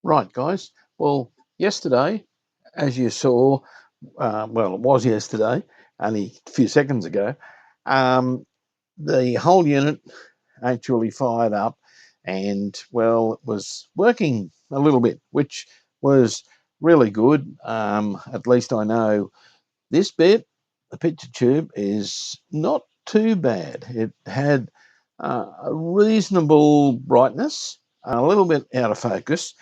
Right, guys. Well, yesterday, as you saw, well, it was yesterday, only a few seconds ago, um, the whole unit actually fired up and, well, it was working a little bit, which was really good. At least I know this bit, the picture tube, is not too bad. It had a reasonable brightness, a little bit out of focus,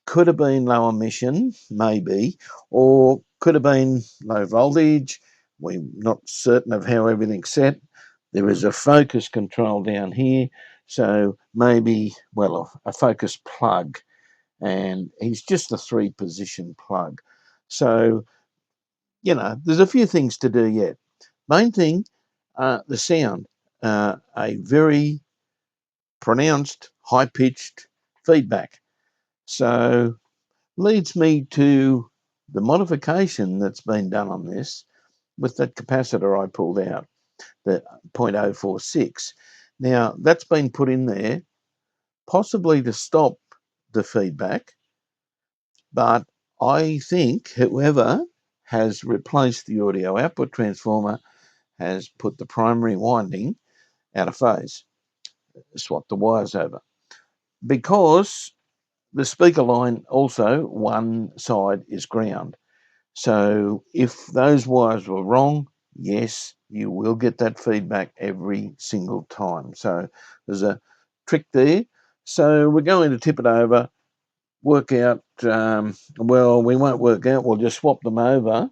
could have been low emission, maybe, or could have been low voltage. We're not certain of how everything's set. There is a focus control down here, so maybe, well, a focus plug, and he's just a 3-position plug. So, there's a few things to do yet. Main thing, the sound, a very pronounced, high-pitched feedback. So leads me to the modification that's been done on this with that capacitor I pulled out, the 0.046. Now, that's been put in there possibly to stop the feedback, but I think whoever has replaced the audio output transformer has put the primary winding out of phase, swapped the wires over. Because the speaker line also, one side is ground. So if those wires were wrong, yes, you will get that feedback every single time. So there's a trick there. So we're going to tip it over, work out, well, we won't work out, we'll just swap them over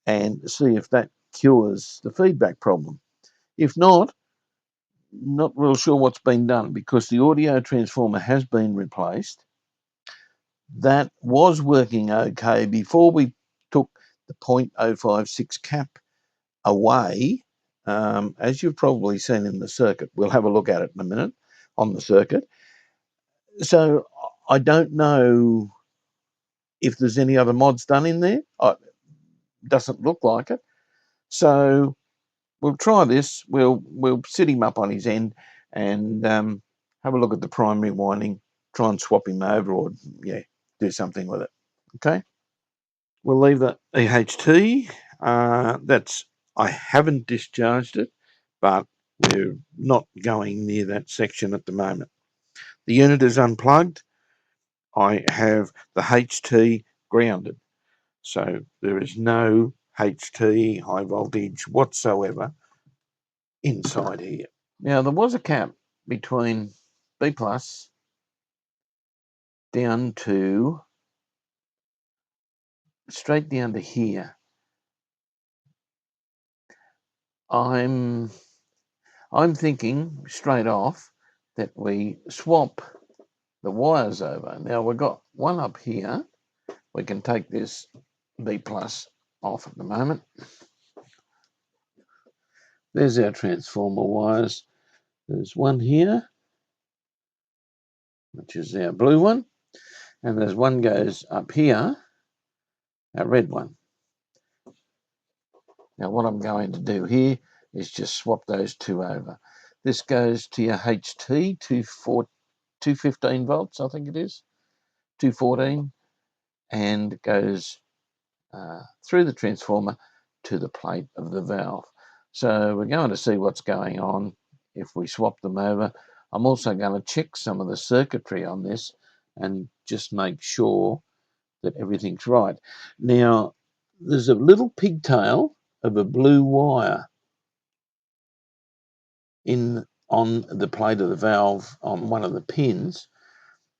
and see if that cures the feedback problem. If not real sure what's been done because the audio transformer has been replaced. That was working okay before we took the 0.056 cap away, as you've probably seen in the circuit. We'll have a look at it in a minute on the circuit. So I don't know if there's any other mods done in there. Doesn't look like it. So we'll try this. We'll sit him up on his end and have a look at the primary winding, try and swap him over or, do something with it. Okay? We'll leave the EHT. I haven't discharged it, but we're not going near that section at the moment. The unit is unplugged. I have the HT grounded. So there is no HT high voltage whatsoever inside here. Now there was a cap between B plus down to straight down to here. I'm thinking straight off that we swap the wires over. Now we've got one up here. We can take this B plus off at the moment. There's our transformer wires. There's one here, which is our blue one, and there's one goes up here, our red one. Now what I'm going to do here is just swap those two over. This goes to your HT 215 volts, I think it is, 214, and goes through the transformer to the plate of the valve. So we're going to see what's going on if we swap them over. I'm also going to check some of the circuitry on this and just make sure that everything's right. Now, there's a little pigtail of a blue wire on the plate of the valve on one of the pins.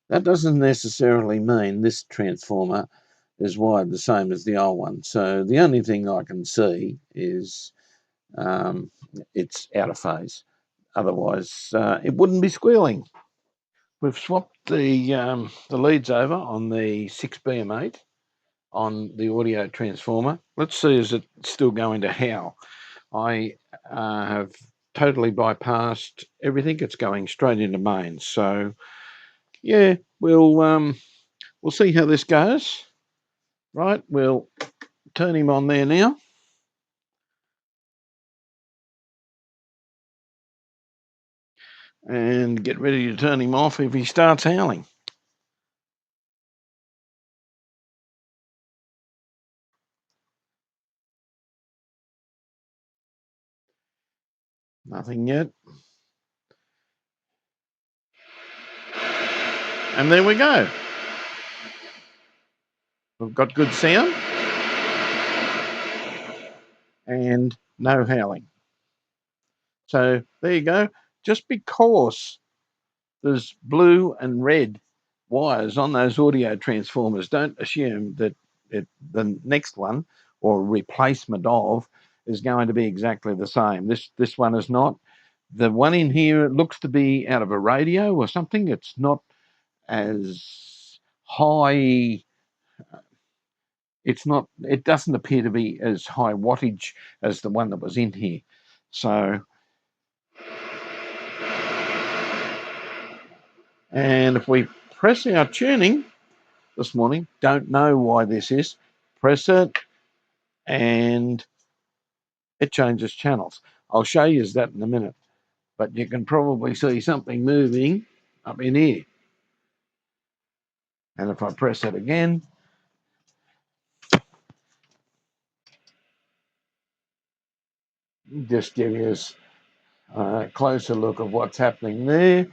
That doesn't necessarily mean this transformer is wired the same as the old one. So the only thing I can see is it's out of phase. Otherwise, it wouldn't be squealing. We've swapped the leads over on the 6BM8 on the audio transformer. Let's see, is it still going to howl? I have totally bypassed everything. It's going straight into mains. So yeah, we'll see how this goes. Right, we'll turn him on there now. And get ready to turn him off if he starts howling. Nothing yet. And there we go. We've got good sound and no howling. So there you go. Just because there's blue and red wires on those audio transformers, don't assume that the next one or replacement of is going to be exactly the same. This one is not. The one in here looks to be out of a radio or something. It's not as high. It doesn't appear to be as high wattage as the one that was in here. So, and if we press our tuning this morning, don't know why this is, press it and it changes channels. I'll show you that in a minute, but you can probably see something moving up in here. And if I press it again, just give you a closer look of what's happening there.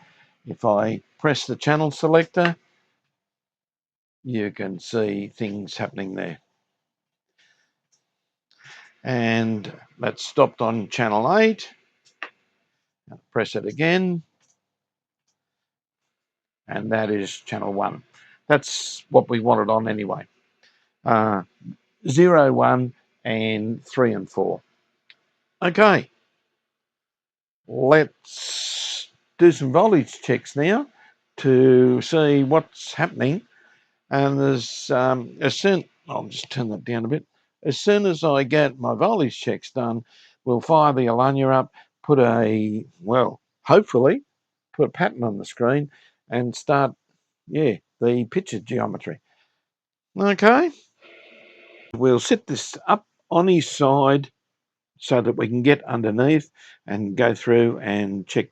If I press the channel selector, you can see things happening there. And that's stopped on channel 8. Press it again, and that is channel 1. That's what we wanted on anyway. 0, 1, and 3 and 4. Okay, let's do some voltage checks now to see what's happening. And there's I'll just turn that down a bit. As soon as I get my voltage checks done, we'll fire the Alanya up, hopefully put a pattern on the screen and start, the picture geometry. Okay, we'll set this up on his side so that we can get underneath and go through and check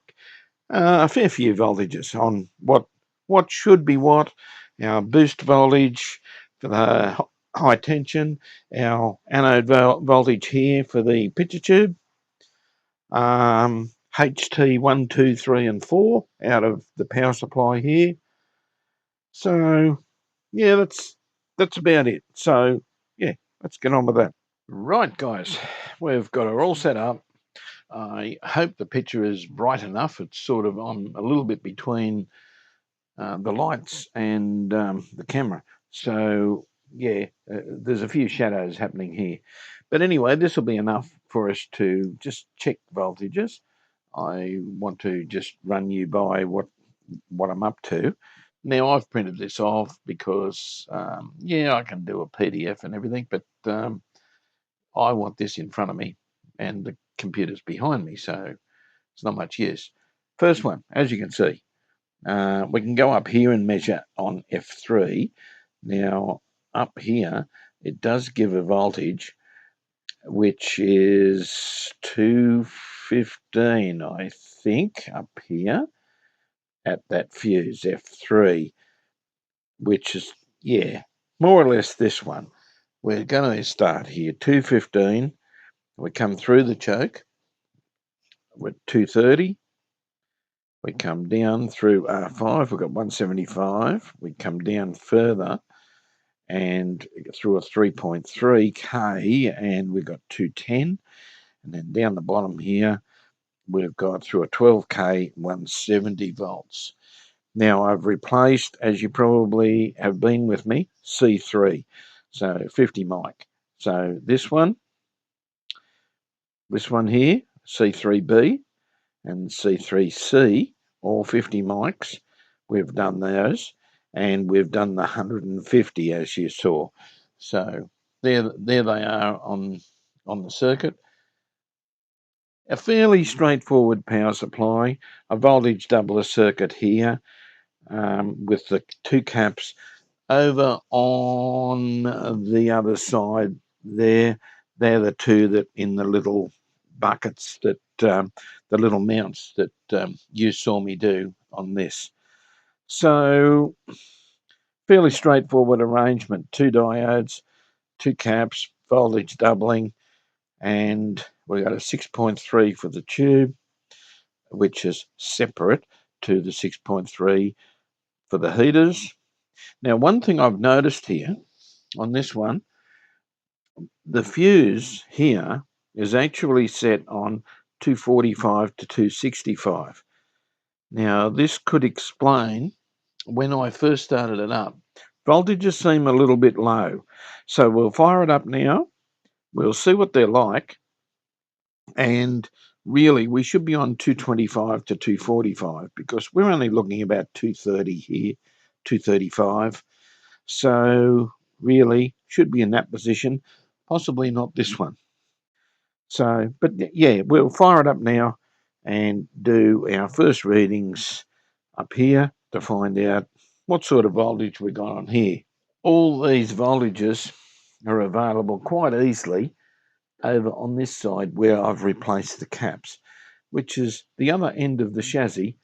a fair few voltages on what should be what. Our boost voltage for the high tension, our anode voltage here for the picture tube, HT 1, 2, 3 and 4 out of the power supply here. So yeah, that's about it. So yeah, let's get on with that. Right, guys, we've got it all set up. I hope the picture is bright enough. It's sort of on a little bit between the lights and the camera. So yeah, there's a few shadows happening here. But anyway, this will be enough for us to just check voltages. I want to just run you by what I'm up to. Now I've printed this off because I can do a PDF and everything, but I want this in front of me and the computer's behind me, so it's not much use. First one, as you can see, we can go up here and measure on F3. Now, up here, it does give a voltage, which is 215, I think, up here at that fuse, F3, which is, more or less this one. We're going to start here, 215. We come through the choke with 230. We come down through R5, we've got 175. We come down further and through a 3.3K and we've got 210. And then down the bottom here, we've got through a 12K, 170 volts. Now I've replaced, as you probably have been with me, C3, so 50 mic. So this one here, C3B and C3C, all 50 mics. We've done those, and we've done the 150 as you saw. So there they are on the circuit. A fairly straightforward power supply, a voltage doubler circuit here with the two caps over on the other side there. They're the two that in the little buckets that the little mounts that you saw me do on this. So fairly straightforward arrangement. Two diodes, two caps, voltage doubling, and we got a 6.3 for the tube. which is separate to the 6.3 for the heaters. Now, one thing I've noticed here on this one, the fuse here is actually set on 245 to 265. Now, this could explain when I first started it up, voltages seem a little bit low. So we'll fire it up now. We'll see what they're like. And really, we should be on 225 to 245 because we're only looking about 230 here, 235. So really, should be in that position, possibly not this one. So, but yeah, we'll fire it up now and do our first readings up here to find out what sort of voltage we got on here. All these voltages are available quite easily over on this side where I've replaced the caps, which is the other end of the chassis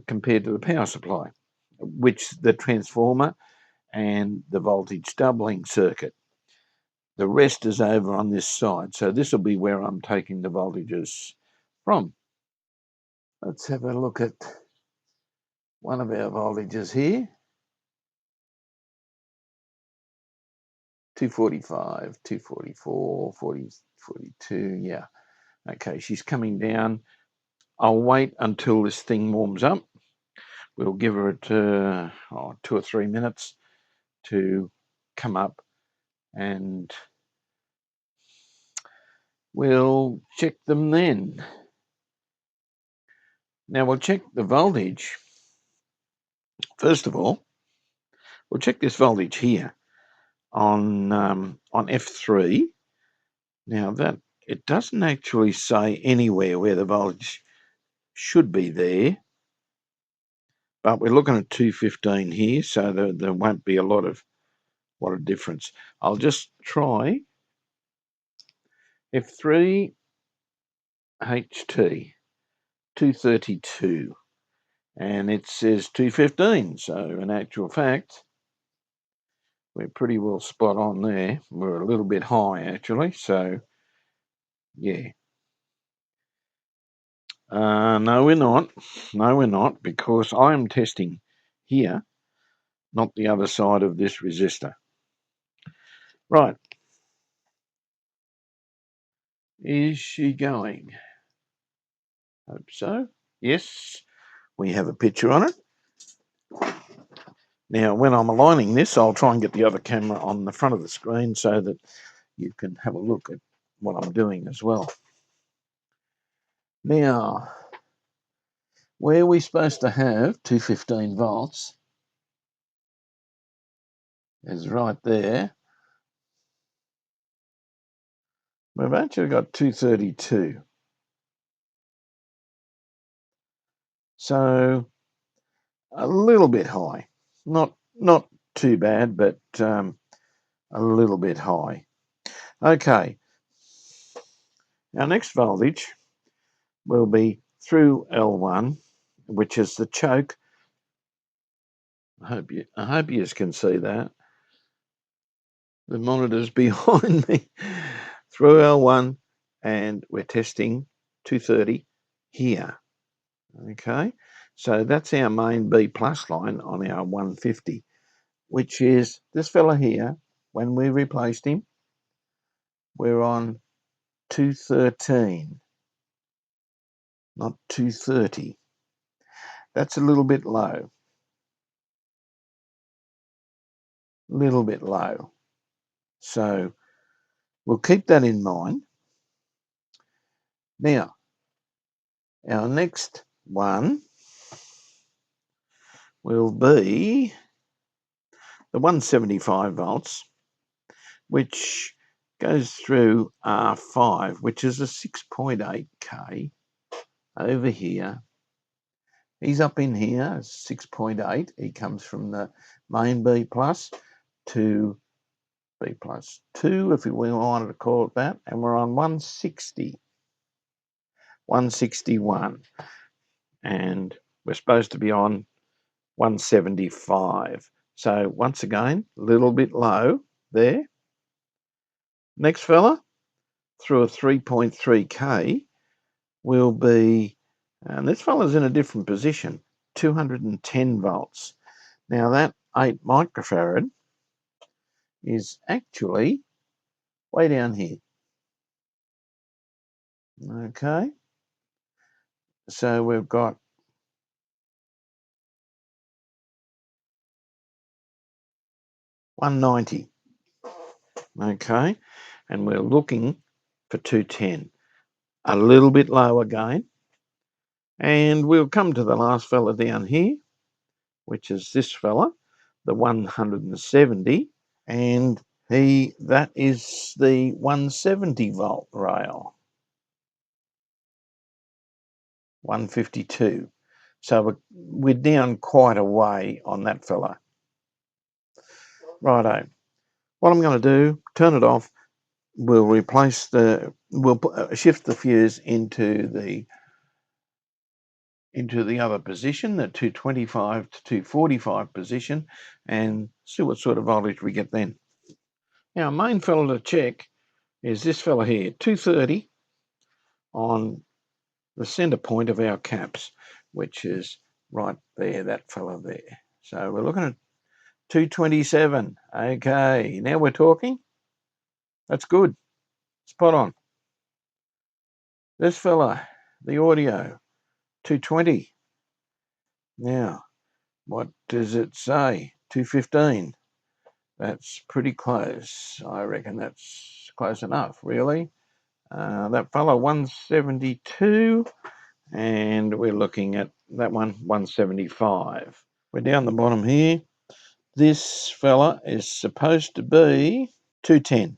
compared to the power supply, which the transformer and the voltage doubling circuit. The rest is over on this side, so this will be where I'm taking the voltages from. Let's have a look at one of our voltages here. 245, 244, 40, 42, yeah. Okay, she's coming down. I'll wait until this thing warms up. We'll give her 2 or 3 minutes to come up and we'll check them then. Now we'll check the voltage. First of all, we'll check this voltage here on F3. Now that it doesn't actually say anywhere where the voltage should be there, but we're looking at 215 here, so there won't be a lot of difference. I'll just try F3 HT 232, and it says 215. So in actual fact, we're pretty well spot on there. We're a little bit high actually, so yeah. No, we're not. No, we're not, because I am testing here, not the other side of this resistor. Right. Is she going? Hope so. Yes, we have a picture on it. Now, when I'm aligning this, I'll try and get the other camera on the front of the screen so that you can have a look at what I'm doing as well. Now, where we're supposed to have 215 volts is right there. We've actually got 232. So a little bit high. Not too bad, but a little bit high. Okay. Our next voltage will be through L1, which is the choke. I hope you can see that. The monitor's behind me. Through L1, and we're testing 230 here. Okay, so that's our main B plus line on our 150, which is this fella here. When we replaced him, we're on 213, not 230. That's a little bit low. Little bit low. So we'll keep that in mind. Now, our next one will be the 175 volts, which goes through R5, which is a 6.8K over here. He's up in here, 6.8. He comes from the main B plus to B plus 2, if we wanted to call it that, and we're on 160, 161, and we're supposed to be on 175. So once again, a little bit low there. Next fella, through a 3.3K, will be And this fella's in a different position, 210 volts. Now that 8 microfarad is actually way down here. Okay, so we've got 190. Okay, and we're looking for 210. A little bit low again. And we'll come to the last fella down here, which is this fella, the 170. And that is the 170 volt rail, 152. So we're down quite a way on that fella. Righto. What I'm going to do, turn it off. We'll shift the fuse into the other position, the 225 to 245 position, and see what sort of voltage we get then. Now, main fella to check is this fella here, 230 on the center point of our caps, which is right there, that fella there. So we're looking at 227. Okay, now we're talking. That's good. Spot on. This fella, the audio, 220. Now, what does it say? 215. That's pretty close. I reckon that's close enough, really. That fella, 172. And we're looking at that one, 175. We're down the bottom here. This fella is supposed to be 210.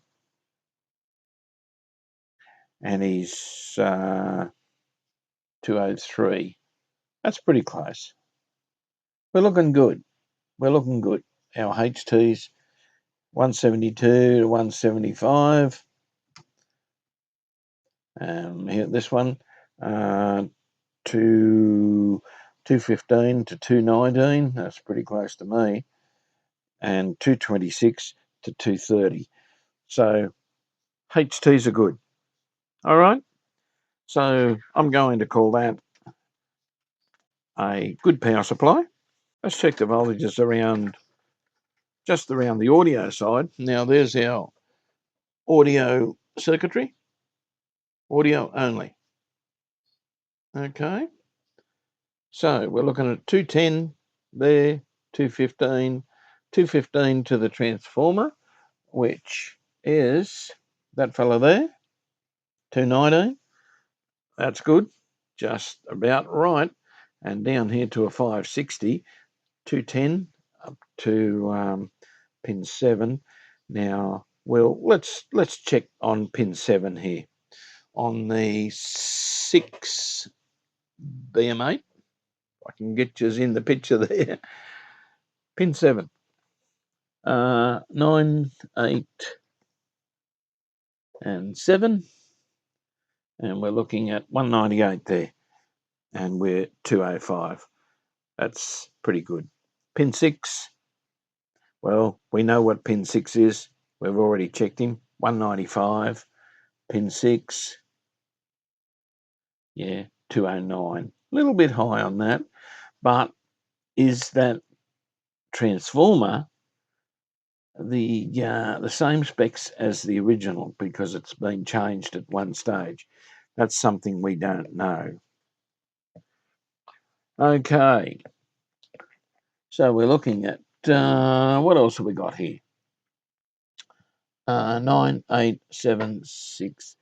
And he's 203. That's pretty close. We're looking good. We're looking good. Our HT's 172 to 175. Here, this one, 215 to 219. That's pretty close to me. And 226 to 230. So HTs are good. All right. So I'm going to call that a good power supply. Let's check the voltages just around the audio side. Now there's our audio circuitry, audio only. Okay. So we're looking at 210 there, 215, 215 to the transformer, which is that fella there, 219. That's good, just about right. And down here to a 560, 210 up to pin 7. Now, let's check on pin 7 here. On the 6 BM8, I can get you in the picture there. Pin 7, 9, 8, and 7. And we're looking at 198 there. And we're 205. That's pretty good. Pin 6, well, we know what pin 6 is. We've already checked him. 195. Pin 6, yeah, 209. A little bit high on that. But is that transformer the same specs as the original because it's been changed at one stage? That's something we don't know. Okay. So we're looking at, what else have we got here? 9, 8, 7, 6,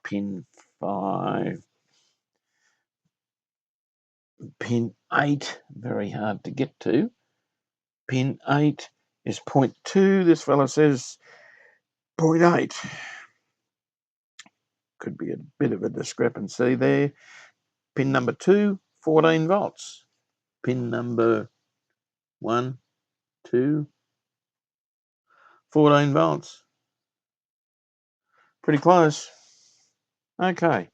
pin 5, pin 8, very hard to get to. Pin 8 is 0.2. This fella says 0.8. Could be a bit of a discrepancy there. Pin number 2, 14 volts. Pin number 1, 2, 14 volts. Pretty close. Okay.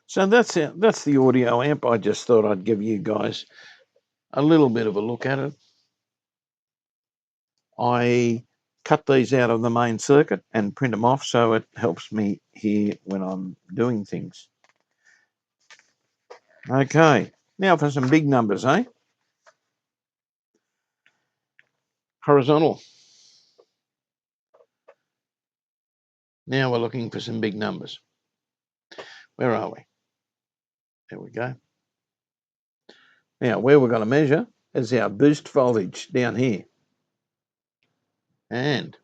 So that's it. That's the audio amp. I just thought I'd give you guys a little bit of a look at it. I cut these out of the main circuit and print them off so it helps me here when I'm doing things. Okay, now for some big numbers, eh? Horizontal. Now we're looking for some big numbers. Where are we? There we go. Now, where we're going to measure is our boost voltage down here. And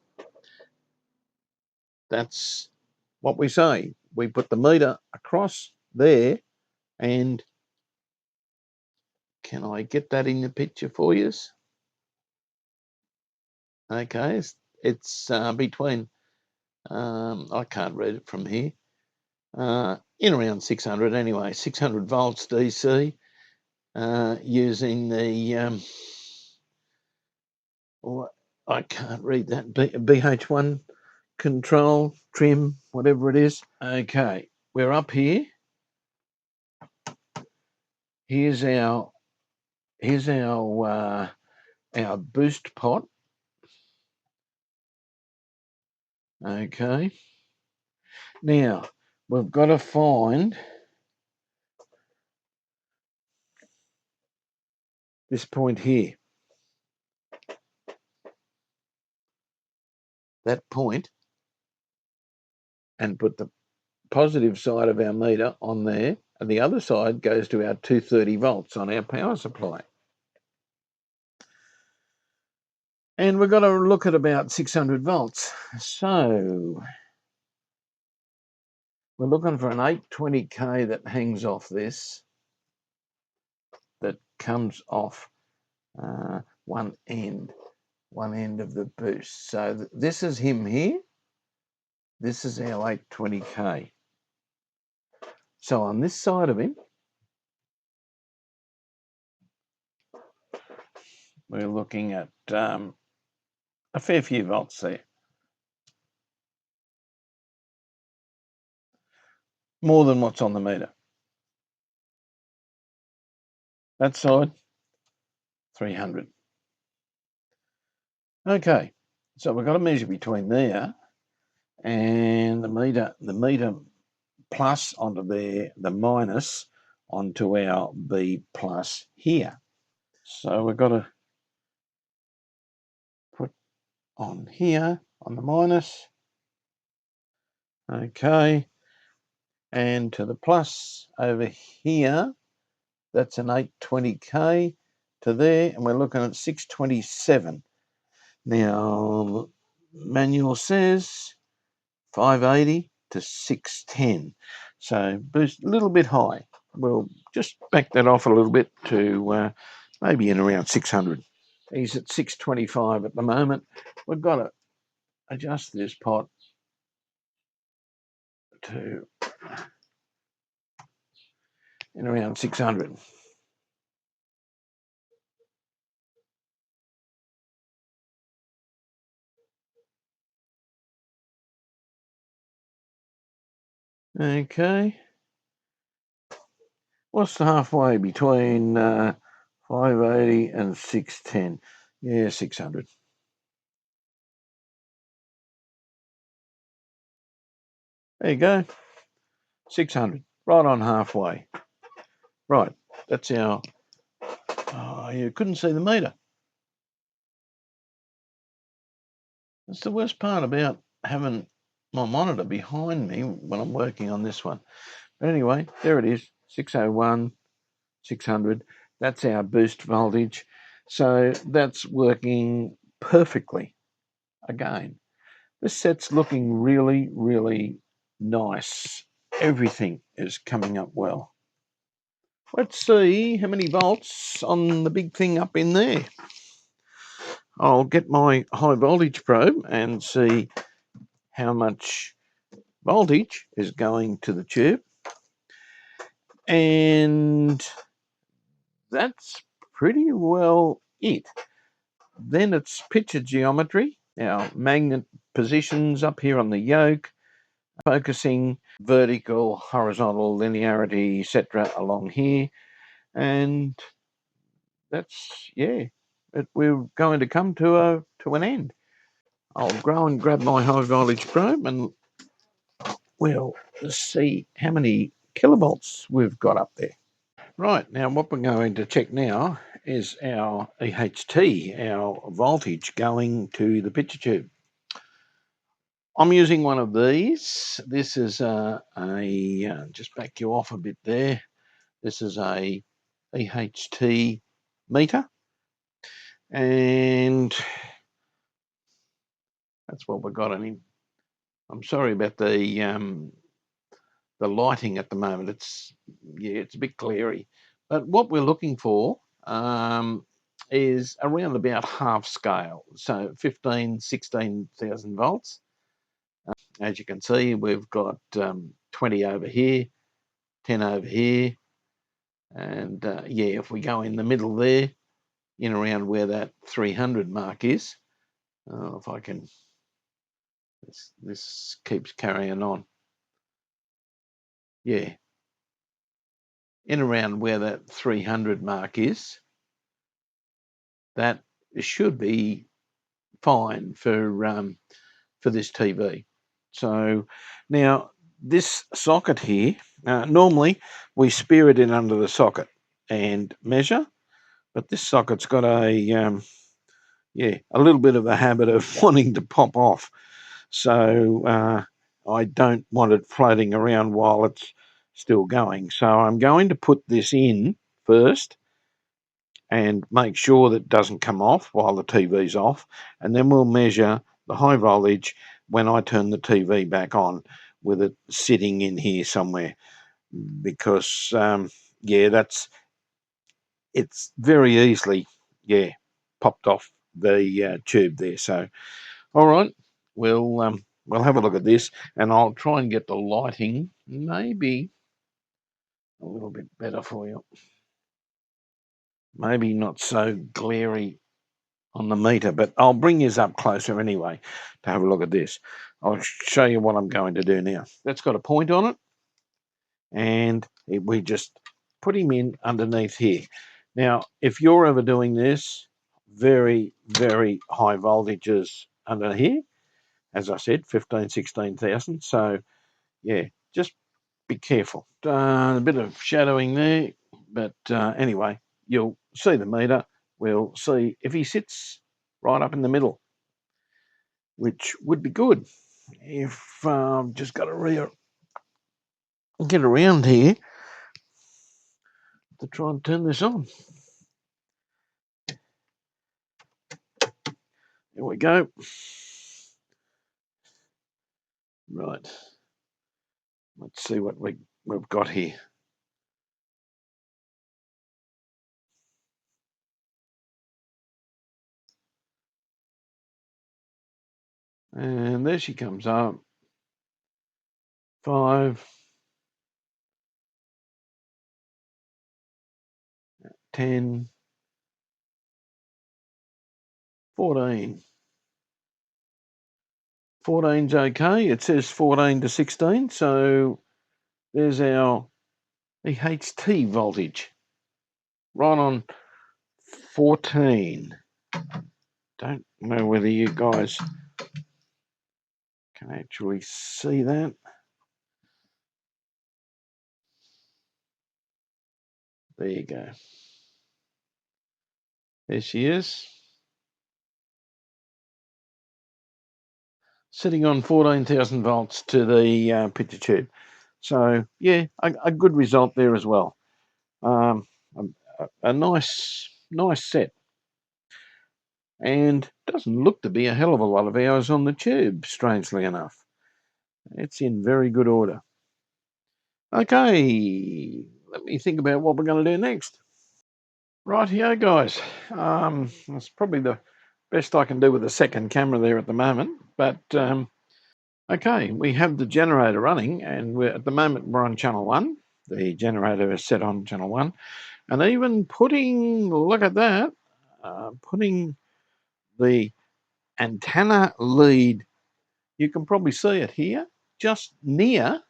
that's what we say. We put the meter across there, and can I get that in the picture for you? Okay, it's between, I can't read it from here, in around 600 anyway, 600 volts DC, using the, I can't read that, BH1 control, trim, whatever it is. Okay, we're up here. Here's our boost pot. Okay. Now we've got to find this point here. That point, and put the positive side of our meter on there, and the other side goes to our 230 volts on our power supply. And we've got to look at about 600 volts. So we're looking for an 820K that hangs off this, that comes off one end of the boost. So this is him here. This is our 820K. So on this side of him, we're looking at a fair few volts there. More than what's on the meter. That side, 300. Okay, so we've got to measure between there and the meter plus onto there, the minus onto our B plus here. So we've got to put on here, on the minus. Okay, and to the plus over here, that's an 820K to there, and we're looking at 627. Now, manual says 580 to 610. So boost a little bit high. We'll just back that off a little bit to maybe in around 600. He's at 625 at the moment. We've got to adjust this pot to in around 600. Okay. What's the halfway between 580 and 610? Yeah, 600. There you go. 600. Right on halfway. Right. That's our... Oh, you couldn't see the meter. That's the worst part about having my monitor behind me when I'm working on this one. But anyway, there it is. 601, 600. That's our boost voltage. So that's working perfectly. Again, this set's looking really, really nice. Everything is coming up well. Let's see how many volts on the big thing up in there. I'll get my high voltage probe and see how much voltage is going to the tube. And that's pretty well it. Then it's picture geometry, our magnet positions up here on the yoke, focusing vertical, horizontal, linearity, etc. along here. And that's, yeah, we're going to come to an end. I'll go and grab my high voltage probe and we'll see how many kilovolts we've got up there. Right, now what we're going to check now is our EHT, our voltage going to the picture tube. I'm using one of these. This is just back you off a bit there. This is a EHT meter, and that's what we've got. I'm sorry about the lighting at the moment. It's a bit glary, but what we're looking for is around about half scale, so 16,000 volts. As you can see, we've got 20 over here, 10 over here, and if we go in the middle there, in around where that 300 mark is, if I can, this keeps carrying on. Yeah, in around where that 300 mark is, that should be fine for this TV. So now this socket here, normally we spear it in under the socket and measure, but this socket's got a little bit of a habit of wanting to pop off. So I don't want it floating around while it's still going. So I'm going to put this in first and make sure that it doesn't come off while the TV's off, and then we'll measure the high voltage when I turn the TV back on with it sitting in here somewhere, because it's very easily popped off the tube there. So all right, we'll have a look at this, and I'll try and get the lighting maybe a little bit better for you, maybe not so glary on the meter, but I'll bring yours up closer anyway to have a look at this. I'll show you what I'm going to do now. That's got a point on it, and we just put him in underneath here. Now, if you're ever doing this, very, very high voltages under here, as I said, 15, 16,000. So, just be careful. A bit of shadowing there, but anyway, you'll see the meter. We'll see if he sits right up in the middle, which would be good. If just got to get around here to try and turn this on. There we go. Right. Let's see what we've got here. And there she comes up. 5, 10, 14. 14's okay. It says 14 to 16. So there's our EHT voltage. Right on 14. Don't know whether you guys can actually see that. There you go. There she is. Sitting on 14,000 volts to the picture tube. So, a good result there as well. A nice set. And doesn't look to be a hell of a lot of hours on the tube, strangely enough. It's in very good order. Okay, let me think about what we're going to do next. Right here, guys. That's probably the best I can do with the second camera there at the moment. But okay, we have the generator running, and at the moment we're on channel 1. The generator is set on channel 1, and even look at that, putting the antenna lead. You can probably see it here, just near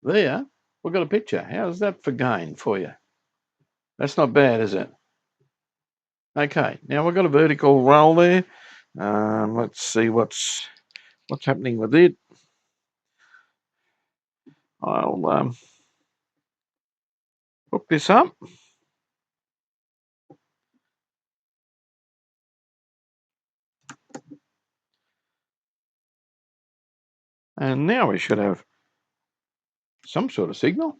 there. We've got a picture. How's that for gain for you? That's not bad, is it? Okay, now we've got a vertical roll there. Let's see what's happening with it. I'll this up. And now we should have some sort of signal.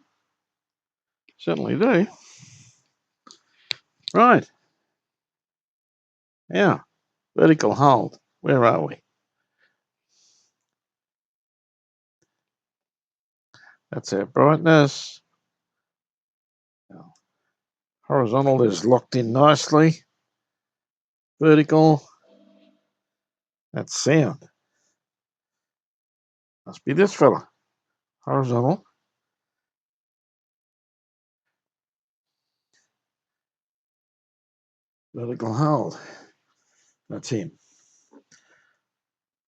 Certainly do. Right. Now, vertical hold. Where are we? That's our brightness. Horizontal is locked in nicely. Vertical. That's sound. Must be this fella. Horizontal. Vertical hold. That's him.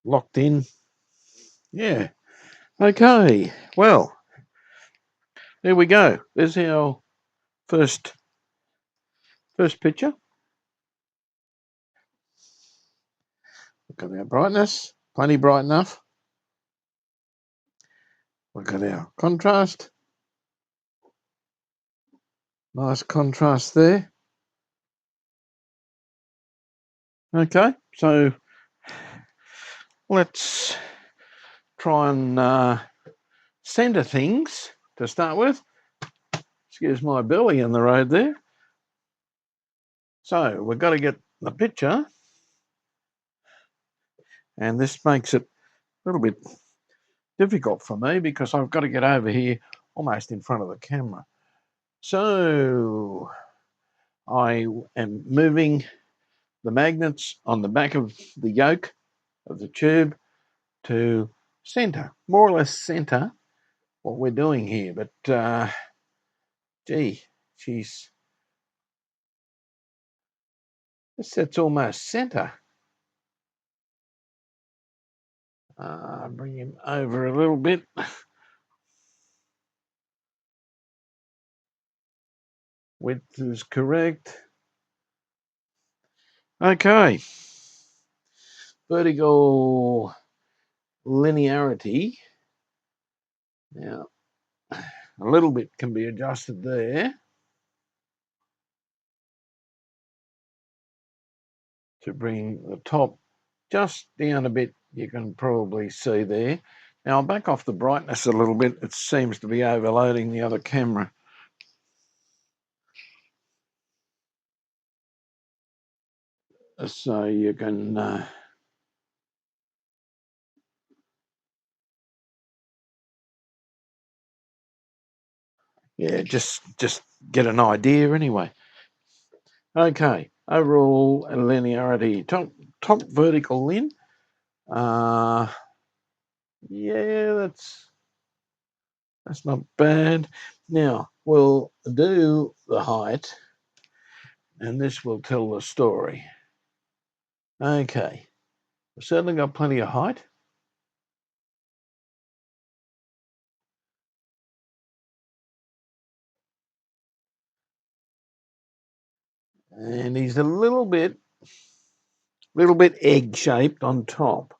Locked in. Yeah. Okay. Well, there we go. There's our first picture. Look at our brightness. Plenty bright enough. Look at our contrast. Nice contrast there. Okay, so let's try and centre things to start with. Excuse my belly in the road there. So we've got to get the picture, and this makes it a little bit difficult for me because I've got to get over here almost in front of the camera. So I am moving the magnets on the back of the yoke of the tube to centre, more or less centre what we're doing here. But gee, she's that's almost centre. Bring him over a little bit. Width is correct. Okay. Vertical linearity. Now, a little bit can be adjusted there to bring the top just down a bit. You can probably see there. Now, I'll back off the brightness a little bit. It seems to be overloading the other camera. So you can yeah, just get an idea anyway. Okay, overall linearity, top vertical lin. Yeah, that's not bad. Now we'll do the height, and this will tell the story. Okay, we've certainly got plenty of height. And he's a little bit egg shaped on top.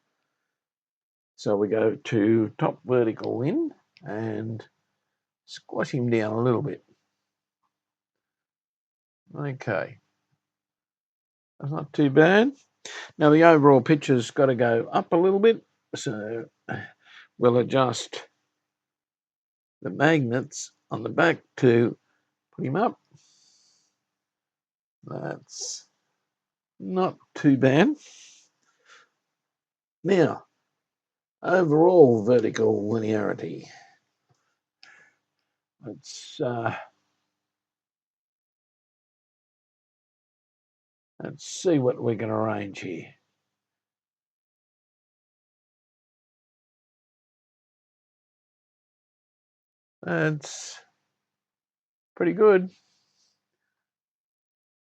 So we go to top vertical in and squash him down a little bit. Okay, that's not too bad. Now the overall picture's got to go up a little bit, so we'll adjust the magnets on the back to put him up. That's not too bad. Now, overall vertical linearity. Let's see what we can arrange here. That's pretty good.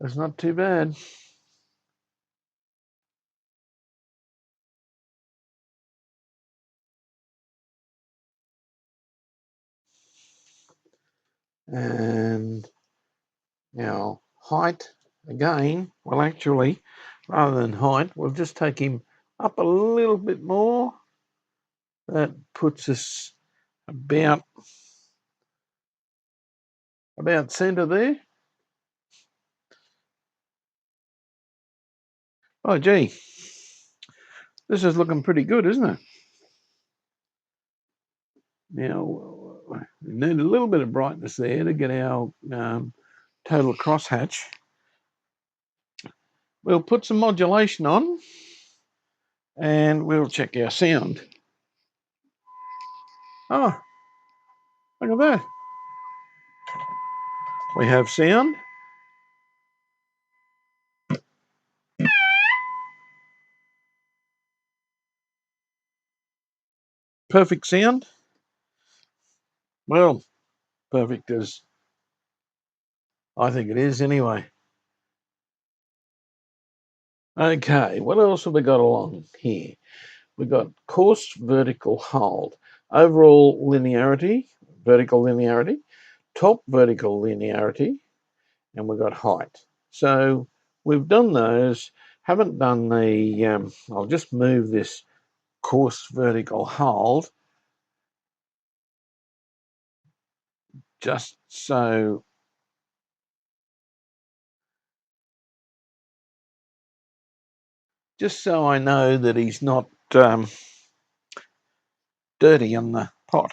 That's not too bad. And now height again. Well, actually, rather than height, we'll just take him up a little bit more. That puts us about about centre there. Oh, gee, this is looking pretty good, isn't it? Now, we need a little bit of brightness there to get our total crosshatch. We'll put some modulation on and we'll check our sound. Oh, look at that. We have sound. Perfect sound. Well, perfect as I think it is anyway. Okay, what else have we got along here? We've got coarse vertical hold, overall linearity, vertical linearity, top vertical linearity, and we've got height. So we've done those, haven't done the, I'll just move this coarse vertical hold just so I know that he's not dirty on the pot.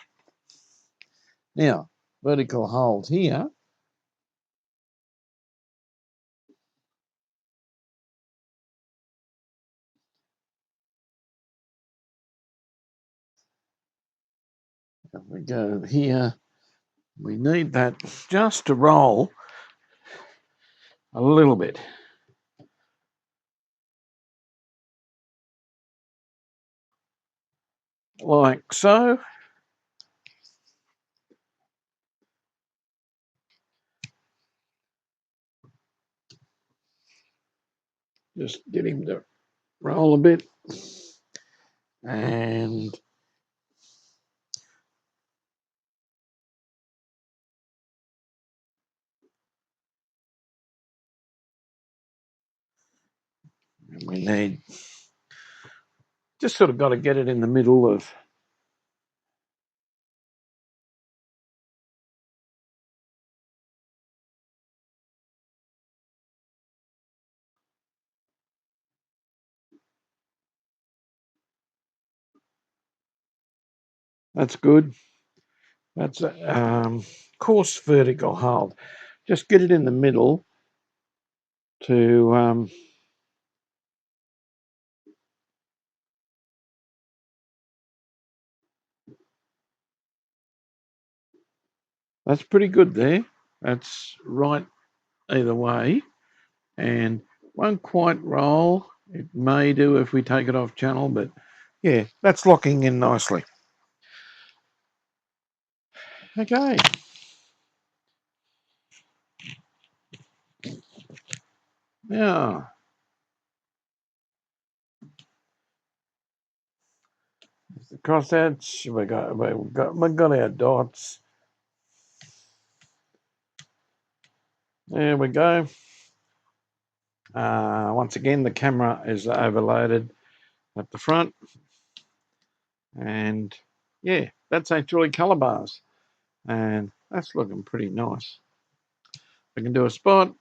Now, vertical hold here. And we go here. We need that just to roll a little bit. Like so. Just get him to roll a bit. And we need, just sort of got to get it in the middle of, that's good. That's a coarse vertical hold. Just get it in the middle to that's pretty good there. That's right either way. And won't quite roll. It may do if we take it off channel, but yeah, that's locking in nicely. Okay. Now, the crosshatch, we got our dots. There we go. Once again, the camera is overloaded at the front. And yeah, that's actually color bars. And that's looking pretty nice. We can do a spot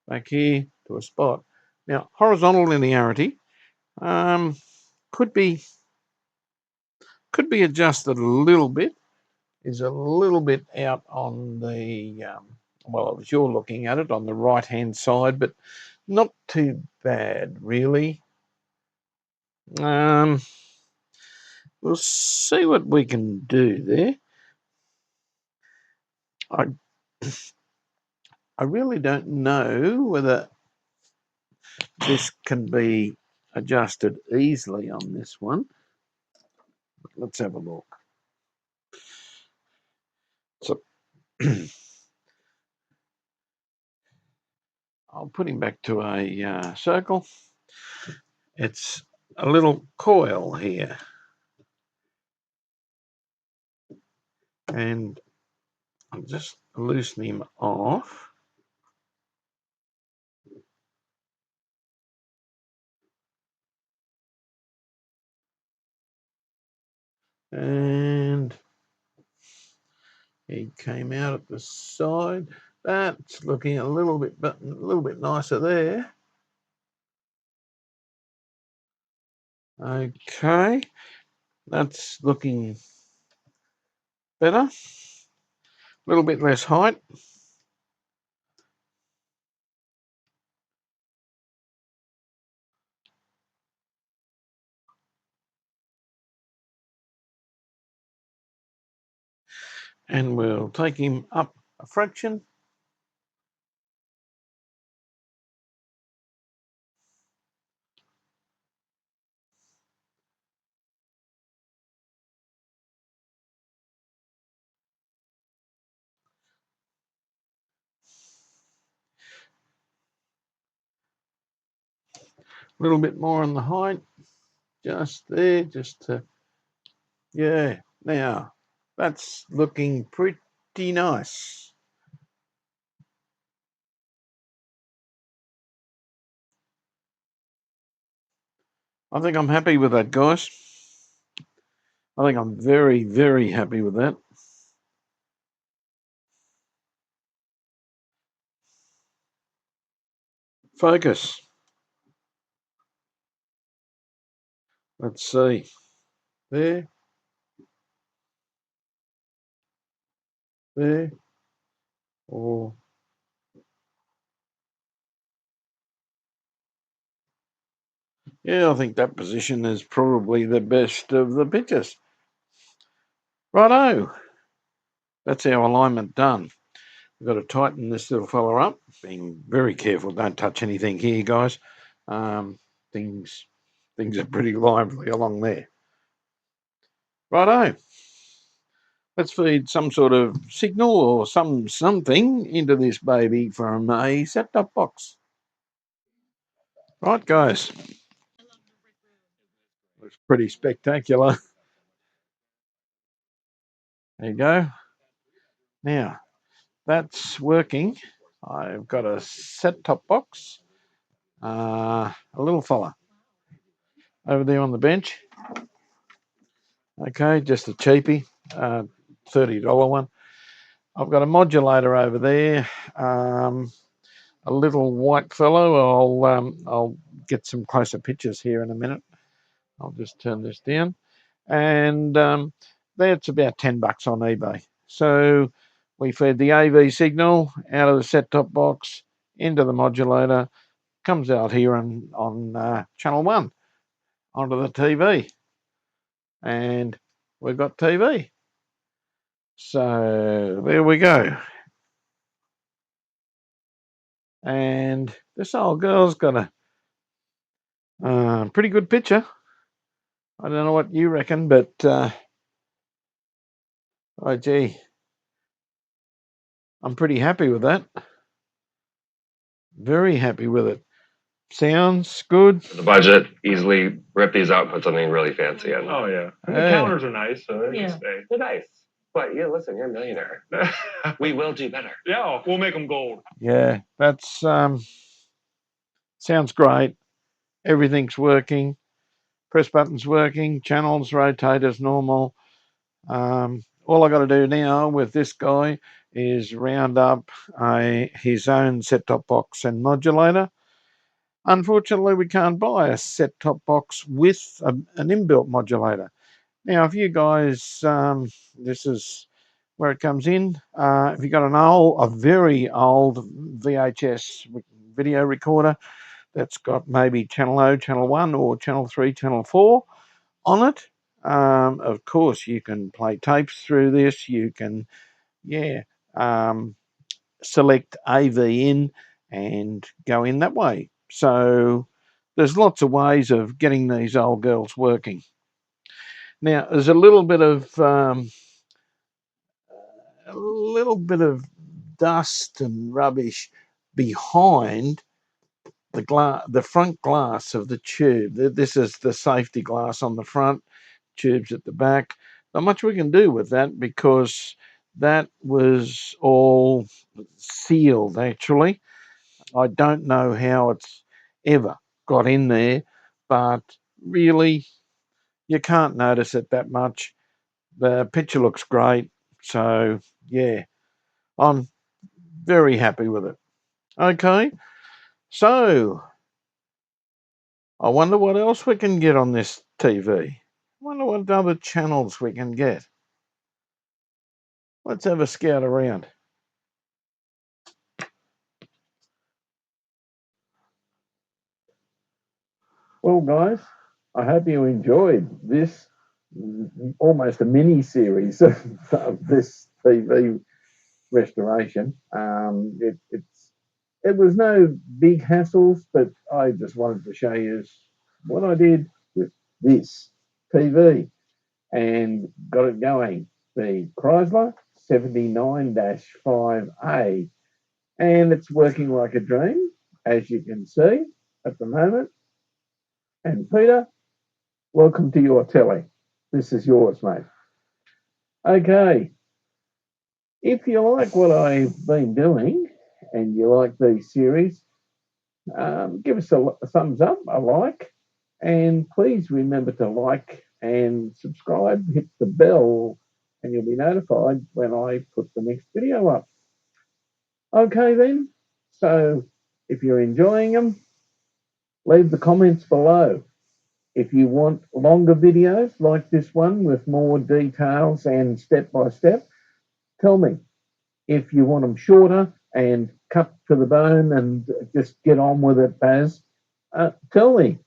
back here to a spot. Now, horizontal linearity could be adjusted a little bit. Is a little bit out on the well, as you're looking at it on the right hand side, but not too bad really. We'll see what we can do there. I really don't know whether this can be adjusted easily on this one. Let's have a look. So I'll put him back to a circle. It's a little coil here. And I'll just loosen him off. And He came out at the side. That's looking a little bit nicer there. Okay, that's looking better. A little bit less height. And we'll take him up a fraction. A little bit more on the height. Just there, just to, yeah. Now, that's looking pretty nice. I think I'm happy with that, guys. I think I'm very, very happy with that. Focus. Let's see. There. There. Or yeah, I think that position is probably the best of the pictures. Righto. That's our alignment done. We've got to tighten this little fella up. Being very careful. Don't touch anything here, guys. Things are pretty lively along there. Righto. Let's feed some sort of signal or something into this baby from a set-top box. Right, guys. Looks pretty spectacular. There you go. Now, that's working. I've got a set-top box. A little fella over there on the bench. Okay, just a cheapie, $30 one. I've got a modulator over there. A little white fellow. I'll get some closer pictures here in a minute. I'll just turn this down, and that's about $10 on eBay. So we feed the AV signal out of the set-top box into the modulator, comes out here on channel 1 onto the TV, and we've got TV. So there we go. And this old girl's got a pretty good picture. I don't know what you reckon, but oh gee, I'm pretty happy with that. Very happy with it. Sounds good. The budget, easily rip these out and put something really fancy in. Oh yeah, and the counters are nice, so they can stay. They're nice. But yeah, listen, you're a millionaire. We will do better. Yeah, we'll make them gold. Yeah, that's sounds great. Everything's working. Press button's working. Channels rotate as normal. All I got to do now with this guy is round up his own set-top box and modulator. Unfortunately, we can't buy a set-top box with an inbuilt modulator. Now, if you guys, this is where it comes in. If you've got a very old VHS video recorder that's got maybe channel 0, channel 1, or channel 3, channel 4 on it, of course, you can play tapes through this. You can, select AV in and go in that way. So there's lots of ways of getting these old girls working. Now, there's a little bit of dust and rubbish behind the front glass of the tube. This is the safety glass on the front, tubes at the back. Not much we can do with that because that was all sealed actually. I don't know how it's ever got in there, but really you can't notice it that much. The picture looks great. So yeah, I'm very happy with it. Okay, so I wonder what else we can get on this TV. I wonder what other channels we can get. Let's have a scout around. Well, guys, I hope you enjoyed this almost a mini series of this TV restoration. It was no big hassles, but I just wanted to show you what I did with this TV and got it going. The Kriesler 79-5A, and it's working like a dream, as you can see at the moment. And Peter, welcome to your telly. This is yours, mate. Okay, if you like what I've been doing and you like these series, give us a thumbs up, a like, and please remember to like and subscribe, hit the bell, and you'll be notified when I put the next video up. Okay then, so if you're enjoying them, leave the comments below. If you want longer videos like this one with more details and step-by-step, tell me. If you want them shorter and cut to the bone and just get on with it, Baz, tell me.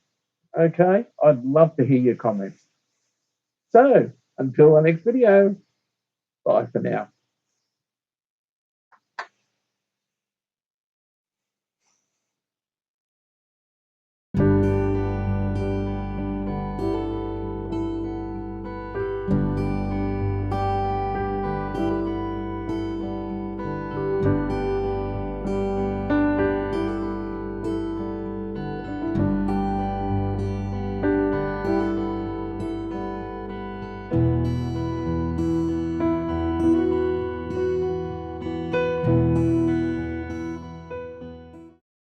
Okay, I'd love to hear your comments. So, until the next video, bye for now.